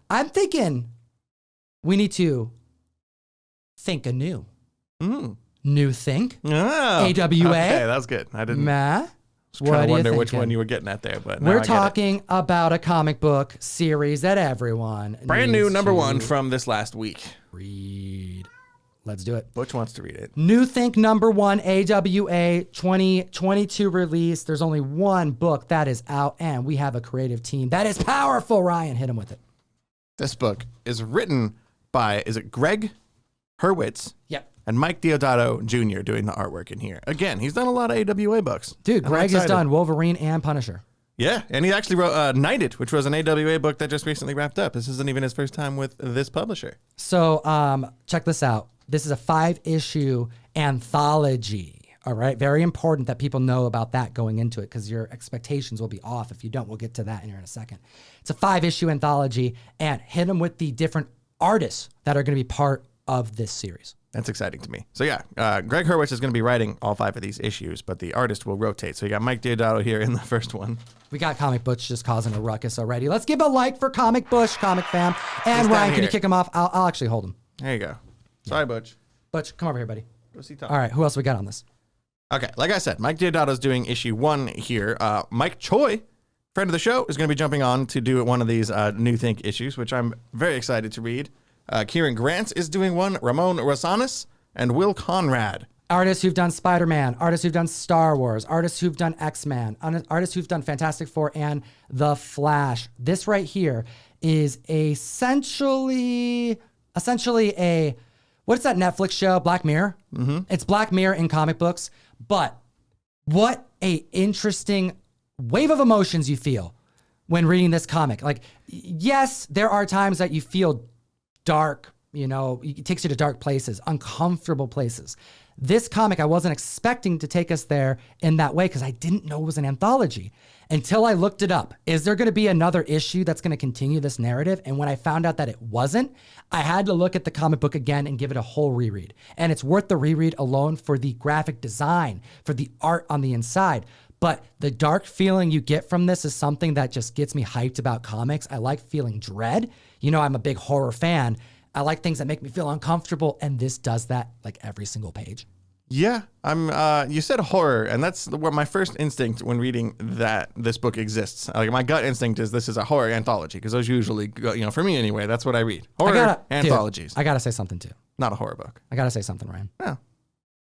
I'm thinking we need to think anew. NewThink. Oh, AWA. Okay, that was good. I didn't. Matt, Trying what to are you wonder which thinking? one you were getting at there, but now We're I get it. talking about a comic book series that everyone Brand new needs number to one from this last week. read. Let's do it. Butch wants to read it. NewThink number one, AWA 2022 release. There's only one book that is out, and we have a creative team that is powerful. Ryan, hit him with it. This book is written by, is it Greg Hurwitz? Yep. And Mike Deodato Jr. doing the artwork in here. Again, he's done a lot of AWA books. Dude, I'm Greg has excited. done Wolverine and Punisher. Yeah, and he actually wrote Knighted, which was an AWA book that just recently wrapped up. This isn't even his first time with this publisher. So check this out. This is a 5-issue anthology. All right. Very important that people know about that going into it because your expectations will be off. If you don't, we'll get to that in here in a second. It's a 5-issue anthology, and hit them with the different artists that are going to be part of this series. That's exciting to me. So yeah, Greg Hurwitz is going to be writing all 5 of these issues, but the artist will rotate. So you got Mike Deodato here in the first one. We got Comic Butch just causing a ruckus already. Let's give a like for Comic Bush, Comic Fam. And He's Ryan, down can you here. kick him off? I'll actually hold him. There you go. Sorry, Butch. Butch, come over here, buddy. Go see Tom. All right, who else we got on this? Okay, like I said, Mike Deodato's doing issue 1 here. Mike Choi, friend of the show, is going to be jumping on to do one of these NewThink issues, which I'm very excited to read. Kieran Grant is doing one, Ramon Rosanes, and Will Conrad. Artists who've done Spider-Man, artists who've done Star Wars, artists who've done X-Men, artists who've done Fantastic Four and The Flash. This right here is essentially a, what's that Netflix show, Black Mirror? Mm-hmm. It's Black Mirror in comic books, but what a interesting wave of emotions you feel when reading this comic. Like, yes, there are times that you feel dark, you know, it takes you to dark places, uncomfortable places. This comic, I wasn't expecting to take us there in that way because I didn't know it was an anthology until I looked it up. Is there going to be another issue that's going to continue this narrative? And when I found out that it wasn't, I had to look at the comic book again and give it a whole reread. And it's worth the reread alone for the graphic design, for the art on the inside. But the dark feeling you get from this is something that just gets me hyped about comics. I like feeling dread. You know, I'm a big horror fan. I like things that make me feel uncomfortable, and this does that like every single page. Yeah, you said horror, and that's where my first instinct when reading that this book exists. Like my gut instinct is this is a horror anthology because those usually go, you know, for me anyway, that's what I read. Horror anthologies. Dude, I gotta say something too. Not a horror book. I gotta say something, Ryan. No.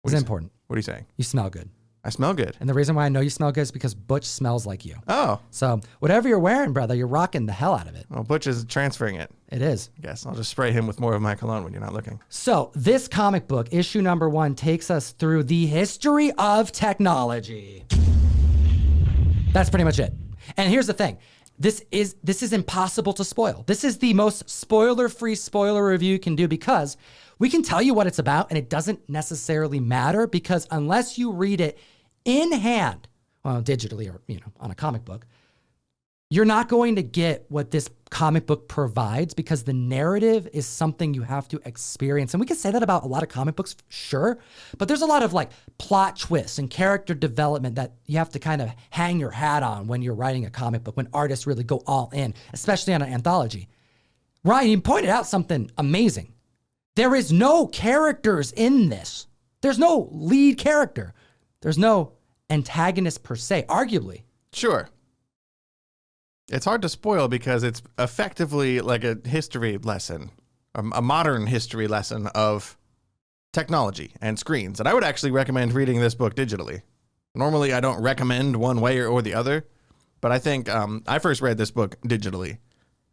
It's important. What are you saying? You smell good. I smell good. And the reason why I know you smell good is because Butch smells like you. Oh. So whatever you're wearing, brother, you're rocking the hell out of it. Well, Butch is transferring it. It is. I guess I'll just spray him with more of my cologne when you're not looking. So this comic book, issue number 1, takes us through the history of technology. That's pretty much it. And here's the thing. This is impossible to spoil. This is the most spoiler-free spoiler review you can do because we can tell you what it's about and it doesn't necessarily matter because unless you read it in hand, well, digitally or, you know, on a comic book, you're not going to get what this comic book provides because the narrative is something you have to experience. And we can say that about a lot of comic books, sure, but there's a lot of like plot twists and character development that you have to kind of hang your hat on when you're writing a comic book, when artists really go all in, especially on an anthology. Ryan, you pointed out something amazing. There is no characters in this. There's no lead character. There's no antagonist per se, arguably. Sure. It's hard to spoil because it's effectively like a history lesson, a modern history lesson of technology and screens. And I would actually recommend reading this book digitally. Normally, I don't recommend one way or the other, but I think I first read this book digitally.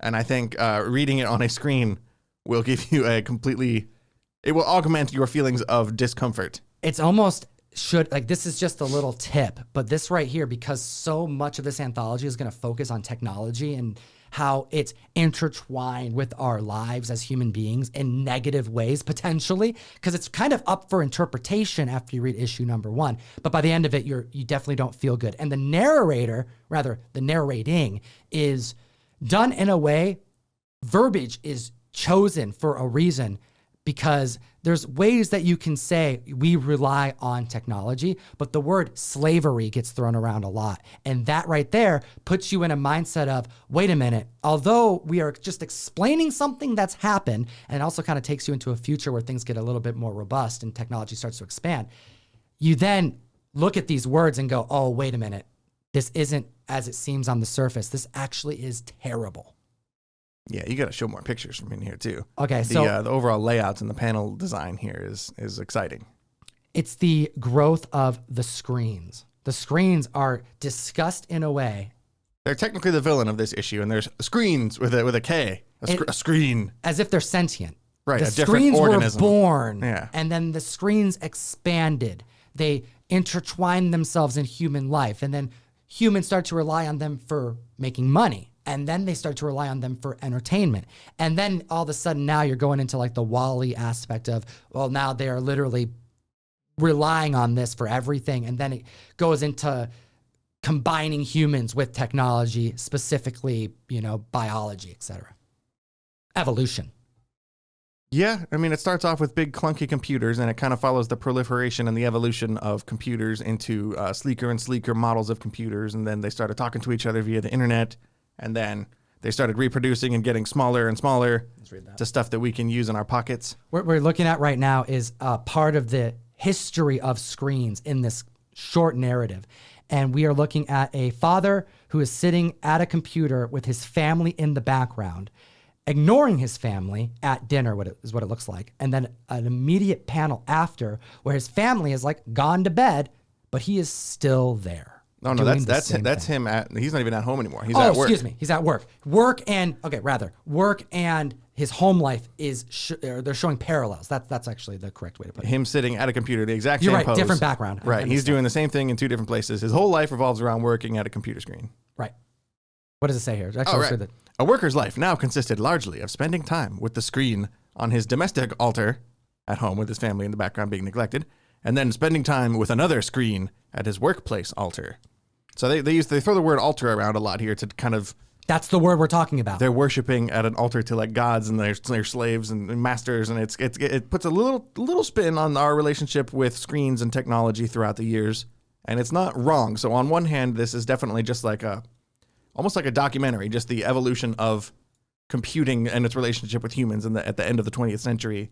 And I think reading it on a screen will give you it will augment your feelings of discomfort. It's almost this is just a little tip, but this right here, because so much of this anthology is going to focus on technology and how it's intertwined with our lives as human beings in negative ways, potentially, because it's kind of up for interpretation after you read issue number 1. But by the end of it, you definitely don't feel good. And the narrating is done in a way, verbiage is chosen for a reason because there's ways that you can say we rely on technology, but the word slavery gets thrown around a lot. And that right there puts you in a mindset of, wait a minute, although we are just explaining something that's happened, and it also kind of takes you into a future where things get a little bit more robust and technology starts to expand, you then look at these words and go, oh, wait a minute, this isn't as it seems on the surface. This actually is terrible. Yeah, you got to show more pictures from in here too. Okay, the overall layouts and the panel design here is exciting. It's the growth of the screens. The screens are discussed in a way. They're technically the villain of this issue, and there's screens with a K, a screen. As if they're sentient. Right, the a different screens organism. were born, Yeah. and then the screens expanded. They intertwined themselves in human life, and then humans start to rely on them for making money. And then they start to rely on them for entertainment. And then all of a sudden now you're going into like the Wall-E aspect of, well, now they are literally relying on this for everything. And then it goes into combining humans with technology, specifically, biology, et cetera. Evolution. Yeah, I mean, it starts off with big clunky computers, and it kind of follows the proliferation and the evolution of computers into sleeker and sleeker models of computers. And then they started talking to each other via the internet. And then they started reproducing and getting smaller and smaller to stuff that we can use in our pockets. What we're looking at right now is part of the history of screens in this short narrative. And we are looking at a father who is sitting at a computer with his family in the background, ignoring his family at dinner, what it looks like. And then an immediate panel after where his family is like gone to bed, but he is still there. No, that's him he's not even at home anymore. He's at work. Excuse me. He's at work. Work and his home life is, they're showing parallels. That's actually the correct way to put it. Him sitting at a computer, the exact You're same right, pose. different background. Right, he's doing the same thing in two different places. His whole life revolves around working at a computer screen. Right. What does it say here? Right. A worker's life now consisted largely of spending time with the screen on his domestic altar at home with his family in the background being neglected, and then spending time with another screen at his workplace altar. So they throw the word altar around a lot here to kind of... That's the word we're talking about. They're worshiping at an altar to like gods and their slaves and masters, and it puts a little spin on our relationship with screens and technology throughout the years, and it's not wrong. So on one hand, this is definitely just like almost like a documentary, just the evolution of computing and its relationship with humans at the end of the 20th century.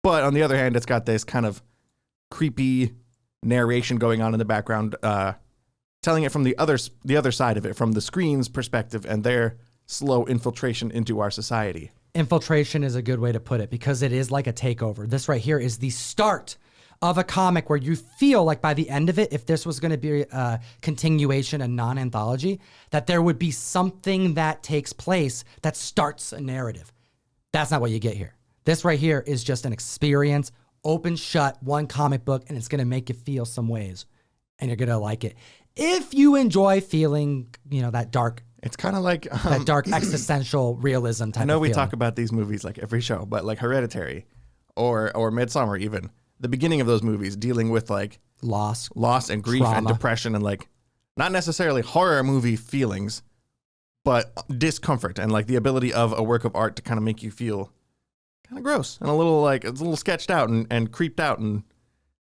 But on the other hand, it's got this kind of creepy narration going on in the background, telling it from the other side of it, from the screen's perspective and their slow infiltration into our society. Infiltration is a good way to put it because it is like a takeover. This right here is the start of a comic where you feel like by the end of it, if this was going to be a continuation, a non-anthology, that there would be something that takes place that starts a narrative. That's not what you get here. This right here is just an experience, open, shut, one comic book, and it's going to make you feel some ways, and you're going to like it. If you enjoy feeling, that dark, it's kind of like that dark existential realism type of I know we feeling. talk about these movies like every show, but like Hereditary or Midsommar even, the beginning of those movies dealing with like loss and grief trauma, and depression and like not necessarily horror movie feelings, but discomfort and like the ability of a work of art to kind of make you feel kind of gross and a little sketched out and creeped out, and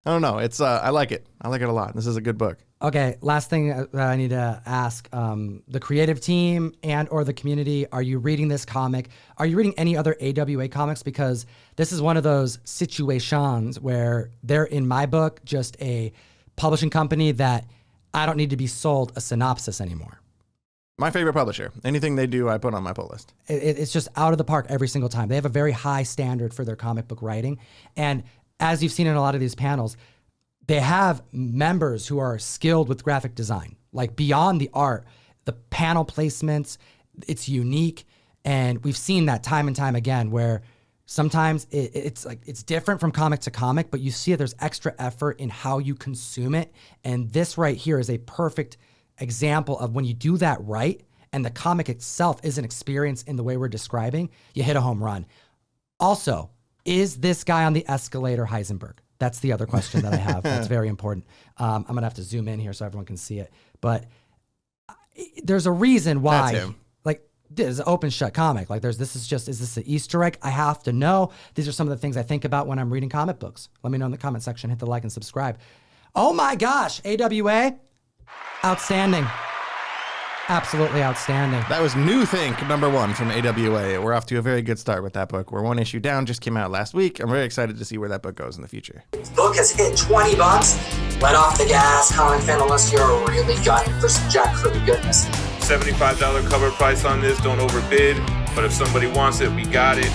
I don't know. It's I like it. I like it a lot. This is a good book. Okay, last thing that I need to ask, the creative team and or the community, are you reading this comic? Are you reading any other AWA comics? Because this is one of those situations where they're, in my book, just a publishing company that I don't need to be sold a synopsis anymore. My favorite publisher. Anything they do, I put on my pull list. It's just out of the park every single time. They have a very high standard for their comic book writing. And as you've seen in a lot of these panels, they have members who are skilled with graphic design, like beyond the art, the panel placements, it's unique. And we've seen that time and time again, where sometimes it's different from comic to comic, but you see there's extra effort in how you consume it. And this right here is a perfect example of when you do that right, and the comic itself is an experience in the way we're describing, you hit a home run. Also, is this guy on the escalator Heisenberg? That's the other question that I have. That's very important. I'm going to have to zoom in here so everyone can see it. But there's a reason why. That's him. Like, this is an open shut comic. Like is this an Easter egg? I have to know. These are some of the things I think about when I'm reading comic books. Let me know in the comment section. Hit the like and subscribe. Oh my gosh, AWA, outstanding. Absolutely outstanding. That was NewThink #1 from AWA. We're off to a very good start with that book. We're one issue down, just came out last week. I'm very excited to see where that book goes in the future. This book has hit $20. Let off the gas, comic fan, unless you're really gunning for some jackfruit goodness. $75 cover price on this. Don't overbid. But if somebody wants it, we got it.